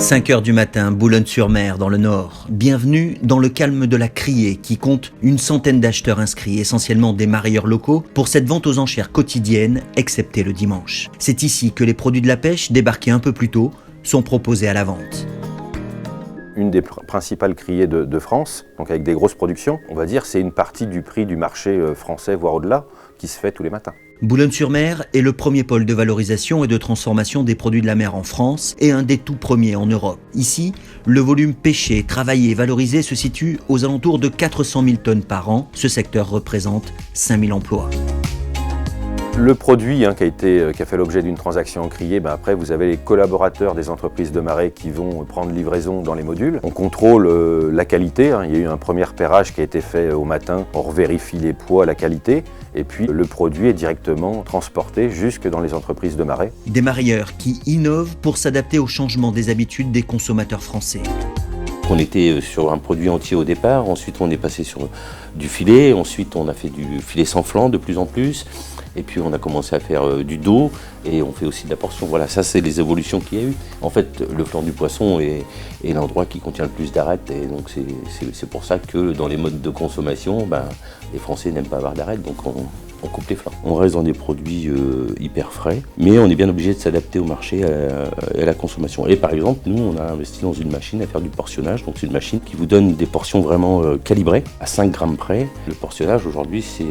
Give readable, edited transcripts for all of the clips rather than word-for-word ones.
5h du matin, Boulogne-sur-Mer, dans le Nord. Bienvenue dans le calme de la Criée, qui compte une centaine d'acheteurs inscrits, essentiellement des marailleurs locaux, pour cette vente aux enchères quotidienne, excepté le dimanche. C'est ici que les produits de la pêche, débarqués un peu plus tôt, sont proposés à la vente. Une des principales criées de France, donc avec des grosses productions, on va dire, c'est une partie du prix du marché français, voire au-delà, qui se fait tous les matins. Boulogne-sur-Mer est le premier pôle de valorisation et de transformation des produits de la mer en France et un des tout premiers en Europe. Ici, le volume pêché, travaillé, valorisé se situe aux alentours de 400 000 tonnes par an. Ce secteur représente 5 000 emplois. Le produit qui a fait l'objet d'une transaction en criée, après vous avez les collaborateurs des entreprises de marée qui vont prendre livraison dans les modules. On contrôle la qualité, il y a eu un premier repérage qui a été fait au matin, on revérifie les poids, la qualité, et puis le produit est directement transporté jusque dans les entreprises de marée. Des marailleurs qui innovent pour s'adapter au changement des habitudes des consommateurs français. On était sur un produit entier au départ, ensuite on est passé sur du filet, ensuite on a fait du filet sans flanc de plus en plus, et puis on a commencé à faire du dos et on fait aussi de la portion. Voilà, ça c'est les évolutions qu'il y a eu. En fait, le flanc du poisson est l'endroit qui contient le plus d'arêtes, et donc c'est pour ça que dans les modes de consommation, les Français n'aiment pas avoir d'arêtes, donc on coupe les flancs. On reste dans des produits hyper frais, mais on est bien obligé de s'adapter au marché et à la consommation. Et par exemple, nous, on a investi dans une machine à faire du portionnage. Donc c'est une machine qui vous donne des portions vraiment calibrées, à 5 grammes près. Le portionnage, aujourd'hui, c'est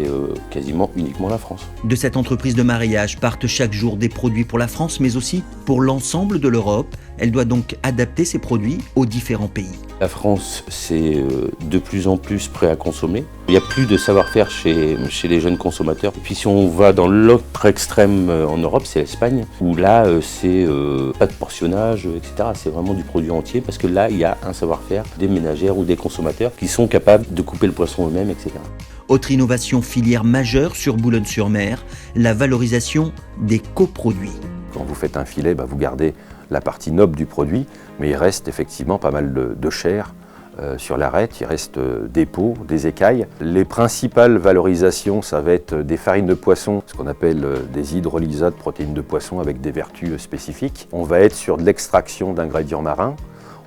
quasiment uniquement la France. De cette entreprise de maraillage partent chaque jour des produits pour la France, mais aussi pour l'ensemble de l'Europe. Elle doit donc adapter ses produits aux différents pays. La France, c'est de plus en plus prêt à consommer. Il n'y a plus de savoir-faire chez les jeunes consommateurs. Et puis si on va dans l'autre extrême en Europe, c'est l'Espagne, où là, c'est pas de portionnage, etc. C'est vraiment du produit entier, parce que là, il y a un savoir-faire des ménagères ou des consommateurs qui sont capables de couper le poisson eux-mêmes, etc. Autre innovation filière majeure sur Boulogne-sur-Mer, la valorisation des coproduits. Quand vous faites un filet, vous gardez la partie noble du produit, mais il reste effectivement pas mal de chair sur l'arête, il reste des peaux, des écailles. Les principales valorisations, ça va être des farines de poisson, ce qu'on appelle des hydrolysates protéines de poisson avec des vertus spécifiques. On va être sur de l'extraction d'ingrédients marins,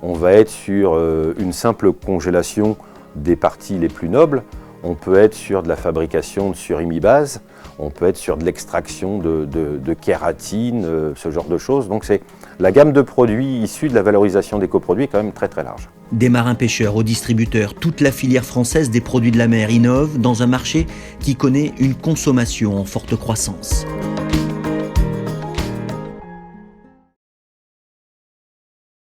on va être sur une simple congélation des parties les plus nobles, on peut être sur de la fabrication de surimibase, on peut être sur de l'extraction de kératine, ce genre de choses. Donc la gamme de produits issus de la valorisation des coproduits est quand même très très large. Des marins-pêcheurs aux distributeurs, toute la filière française des produits de la mer innove dans un marché qui connaît une consommation en forte croissance.